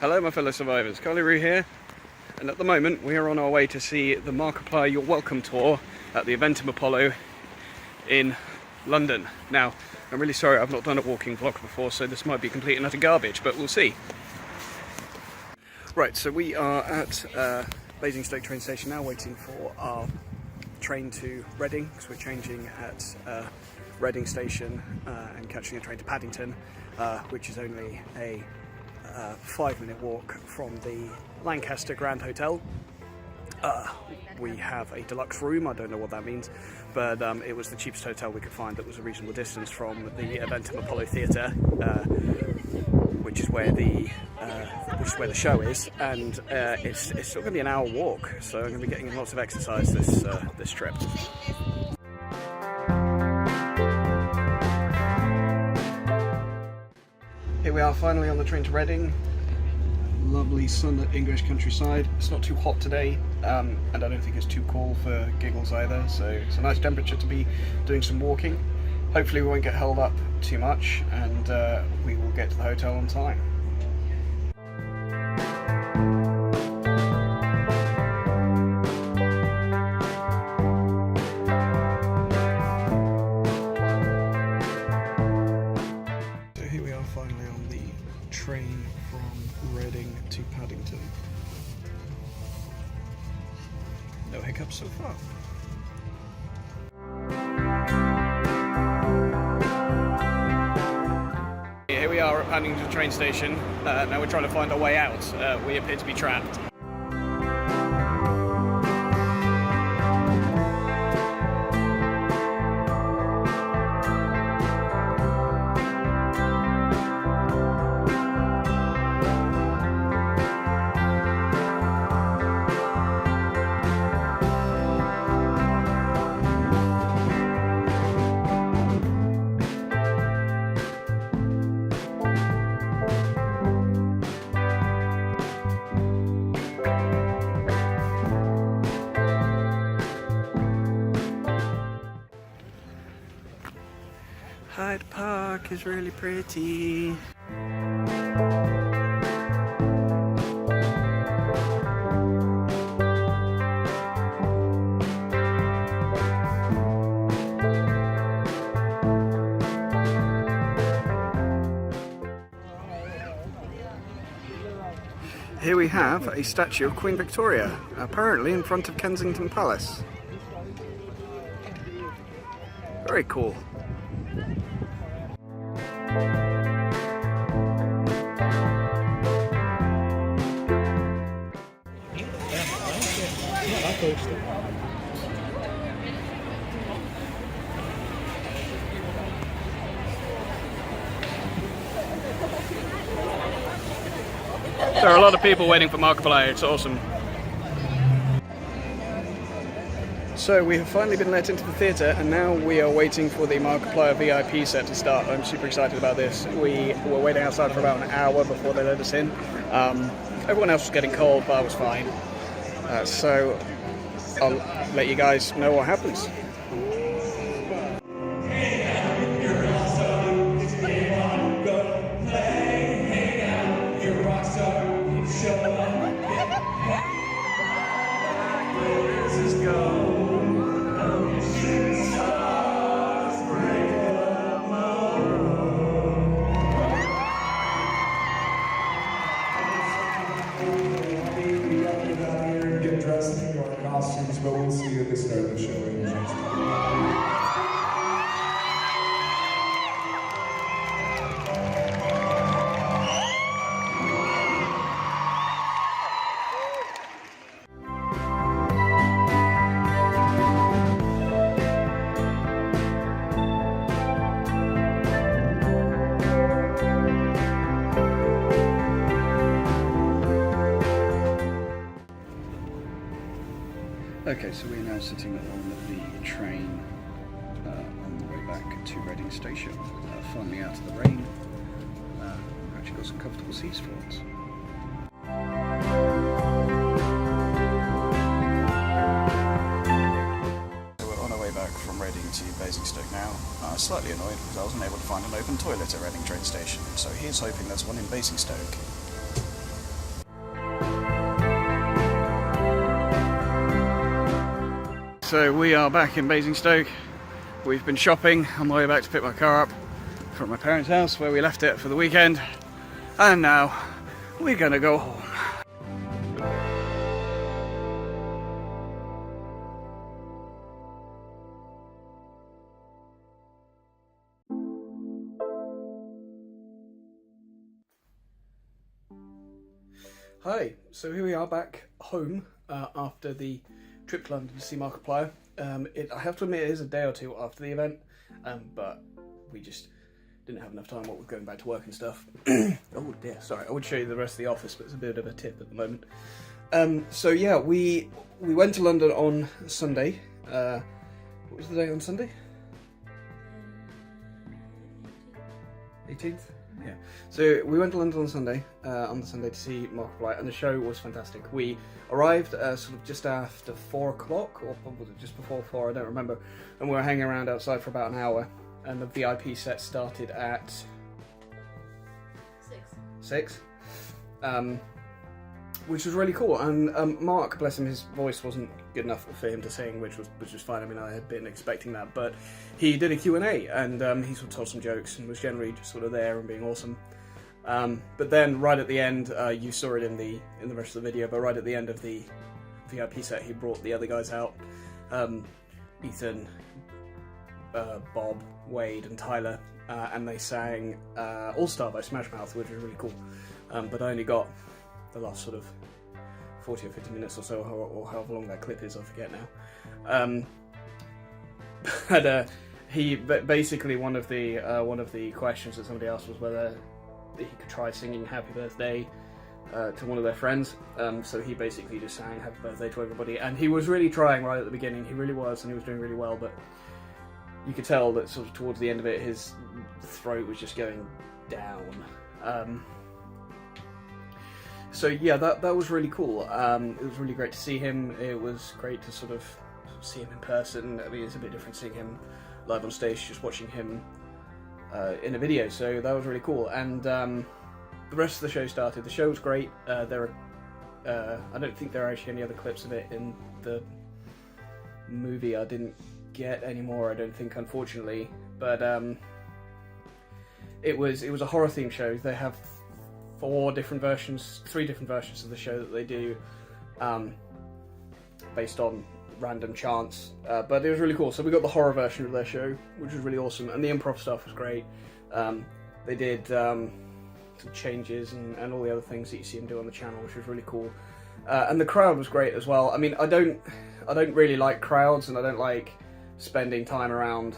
Hello my fellow survivors, Carly here, and at the moment we are on our way to see the Markiplier You're Welcome tour at the Eventim Apollo in London. Now, I'm really sorry I've not done a walking vlog before, so this might be complete and utter garbage, but we'll see. Right, so we are at Basingstoke train station now, waiting for our train to Reading, because we're changing at Reading station and catching a train to Paddington, which is only a 5-minute walk from the Lancaster Grand Hotel. We have a deluxe room, I don't know what that means, but it was the cheapest hotel we could find that was a reasonable distance from the Eventim Apollo Theatre, which is where the show is, and it's still going to be an hour walk, so I'm going to be getting lots of exercise this trip. Here we are finally on the train to Reading. Lovely sunlit English countryside. It's not too hot today, and I don't think it's too cool for giggles either, so it's a nice temperature to be doing some walking. Hopefully we won't get held up too much, and we will get to the hotel on time. Finally on the train from Reading to Paddington. No hiccups so far. Here we are at Paddington train station. Now we're trying to find our way out. We appear to be trapped. Hyde Park is really pretty. Here we have a statue of Queen Victoria, apparently in front of Kensington Palace. Very cool. There are a lot of people waiting for Markiplier, it's awesome. So we have finally been let into the theatre, and now we are waiting for the Markiplier VIP set to start. I'm super excited about this. We were waiting outside for about an hour before they let us in. Everyone else was getting cold, but I was fine. So I'll let you guys know what happens. But we'll see you at the start of the show. Okay, so we're now sitting on the train on the way back to Reading Station. Finally out of the rain. We've actually got some comfortable seats for us. So we're on our way back from Reading to Basingstoke now. Slightly annoyed because I wasn't able to find an open toilet at Reading train station, so here's hoping there's one in Basingstoke. So we are back in Basingstoke. We've been shopping on the way back to pick my car up from my parents' house where we left it for the weekend. And now we're gonna go home. Hi, so here we are back home after the trip to London to see Markiplier. I have to admit it is a day or two after the event, but we just didn't have enough time what with going back to work and stuff. Oh dear, sorry, I would show you the rest of the office, but it's a bit of a tip at the moment. So yeah, we went to London on Sunday. What was the day on Sunday? 18th? Yeah. So we went to London on Sunday to see Markiplier, and the show was fantastic. We arrived sort of just after 4 o'clock, or was it just before 4? I don't remember. And we were hanging around outside for about an hour, and the VIP set started at 6. Which was really cool. And Mark, bless him, his voice wasn't good enough for him to sing, which was fine. I mean, I had been expecting that, but he did a Q&A, and he sort of told some jokes and was generally just sort of there and being awesome. But then right at the end, you saw it in the rest of the video, but right at the end of the VIP set, he brought the other guys out, Ethan, Bob, Wade, and Tyler, and they sang All Star by Smash Mouth, which was really cool. But I only got the last sort of 40 or 50 minutes or so, or however long that clip is, I forget now. But he basically one of the questions that somebody asked was whether he could try singing Happy Birthday to one of their friends. So he basically just sang Happy Birthday to everybody, and he was really trying right at the beginning. He really was, and he was doing really well. But you could tell that sort of towards the end of it, his throat was just going down. So yeah, that was really cool. It was really great to see him. It was great to sort of see him in person. I mean, it's a bit different seeing him live on stage, just watching him in a video. So that was really cool. And the rest of the show started. The show was great. I don't think there are actually any other clips of it in the movie. I didn't get any more, I don't think, unfortunately. But it was a horror themed show. They have 3 different versions of the show that they do, based on random chance, but it was really cool. So we got the horror version of their show, which was really awesome, and the improv stuff was great. They did some changes and all the other things that you see them do on the channel, which was really cool. And the crowd was great as well. I mean, I don't really like crowds, and I don't like spending time around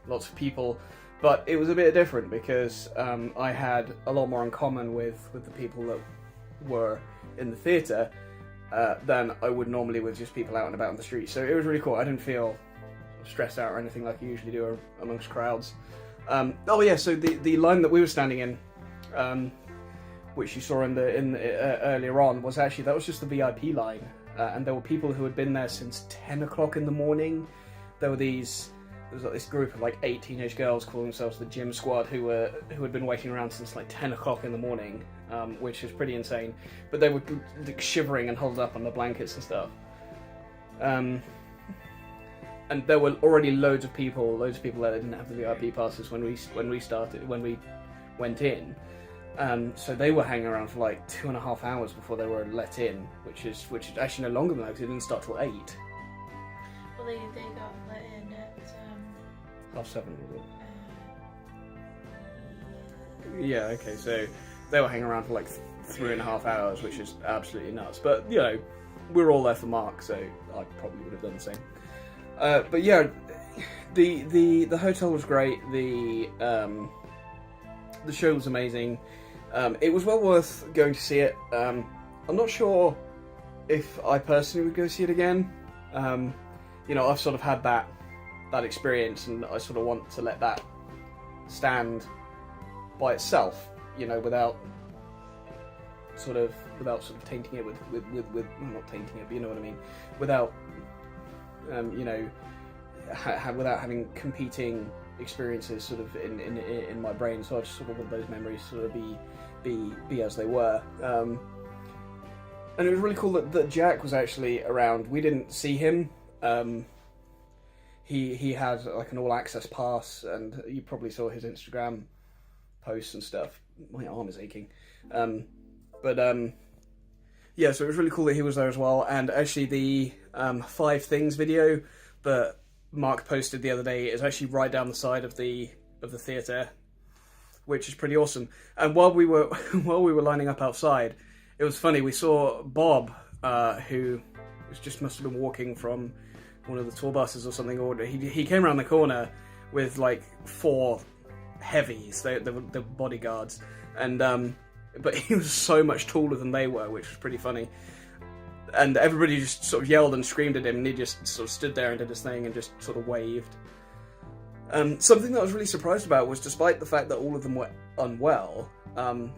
lots of people. But it was a bit different because I had a lot more in common with the people that were in the theatre than I would normally with just people out and about on the street. So it was really cool. I didn't feel stressed out or anything like I usually do amongst crowds. Oh yeah, so the line that we were standing in, which you saw in the earlier on, was just the VIP line, and there were people who had been there since 10 o'clock in the morning. There was like this group of like 8 teenage girls calling themselves the Gym Squad who had been waiting around since like 10 o'clock in the morning, which is pretty insane. But they were like, shivering and huddled up on the blankets and stuff. And there were already loads of people there that didn't have the VIP passes when we went in. So they were hanging around for like 2.5 hours before they were let in, which is actually no longer than that because it didn't start till 8. Well, they got let in at 7:30, was it? Yeah, okay, so they were hanging around for like 3.5 hours, which is absolutely nuts. But, you know, we were all there for Mark, so I probably would have done the same. But yeah, the hotel was great, the show was amazing. It was well worth going to see it. I'm not sure if I personally would go see it again. You know, I've sort of had that experience, and I sort of want to let that stand by itself, you know, without sort of tainting it with not tainting it, but you know what I mean, without you know, without having competing experiences sort of in my brain. So I just sort of want those memories sort of be as they were. And it was really cool that Jack was actually around. We didn't see him he had like an all access pass, and you probably saw his Instagram posts and stuff. My arm is aching. Yeah, so it was really cool that he was there as well. And actually the 5 things video that Mark posted the other day is actually right down the side of the theatre, which is pretty awesome. And while we were lining up outside, it was funny, we saw Bob, who must have been walking from one of the tour buses or something, or he came around the corner with like 4 heavies, the bodyguards, and but he was so much taller than they were, which was pretty funny. And everybody just sort of yelled and screamed at him, and he just sort of stood there and did his thing and just sort of waved. Something that I was really surprised about was, despite the fact that all of them were unwell,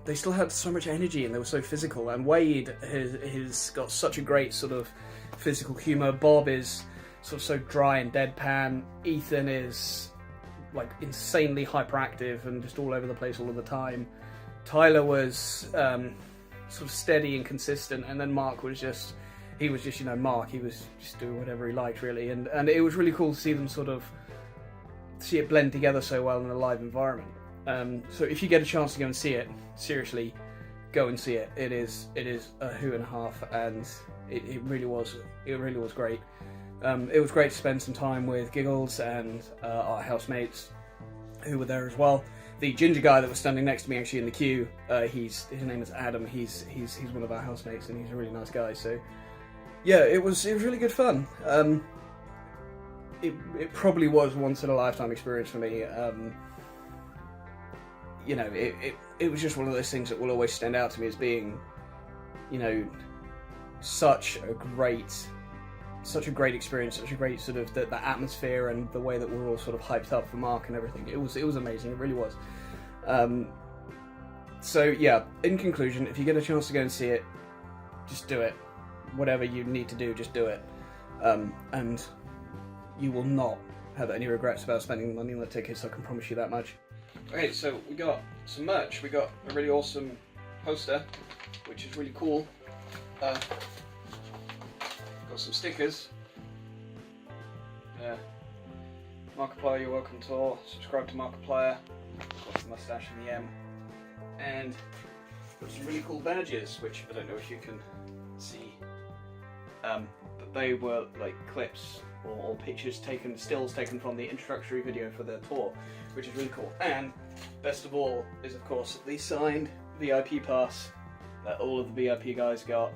they still had so much energy and they were so physical. And Wade has got such a great sort of physical humour. Bob is sort of so dry and deadpan. Ethan is like insanely hyperactive and just all over the place all of the time. Tyler was sort of steady and consistent, and then Mark was just, Mark. He was just doing whatever he liked, really, and it was really cool to see them see it blend together so well in a live environment. So if you get a chance to go and see it, seriously, go and see it. It is a hoot and a half, and it really was great. It was great to spend some time with Giggles and our housemates who were there as well. The ginger guy that was standing next to me actually in the queue, his name is Adam. He's one of our housemates, and he's a really nice guy. So yeah, it was really good fun. It probably was once in a lifetime experience for me. It was just one of those things that will always stand out to me as being, such a great experience, such a great sort of the atmosphere and the way that we're all sort of hyped up for Mark and everything. It was amazing. It really was. So yeah, in conclusion, if you get a chance to go and see it, just do it. Whatever you need to do, just do it. And you will not have any regrets about spending the money on the tickets, I can promise you that much. Okay, so we got some merch. We got a really awesome poster, which is really cool. Got some stickers. Markiplier, you're welcome tour. Subscribe to Markiplier. Got the mustache and the M. And got some really cool badges, which I don't know if you can see. But they were like clips or pictures taken, stills taken from the introductory video for the tour, which is really cool. And best of all is, of course, the signed VIP pass that all of the VIP guys got.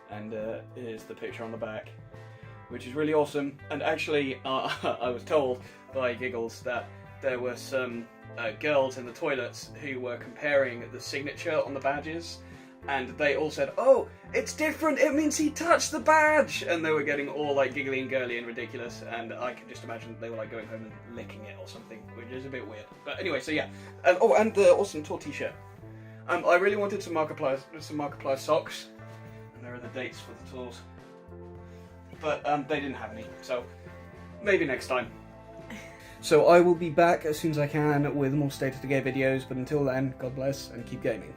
And here's the picture on the back, which is really awesome. And actually, I was told by Giggles that there were some girls in the toilets who were comparing the signature on the badges, and they all said, "Oh, it's different, it means he touched the badge!" And they were getting all like giggly and girly and ridiculous, and I can just imagine that they were like going home and licking it or something, which is a bit weird. But anyway, so yeah. And the awesome tour t-shirt. I really wanted some Markiplier socks. There are the dates for the tours, but they didn't have any, so maybe next time. So I will be back as soon as I can with more State of the Game videos, but until then, God bless and keep gaming.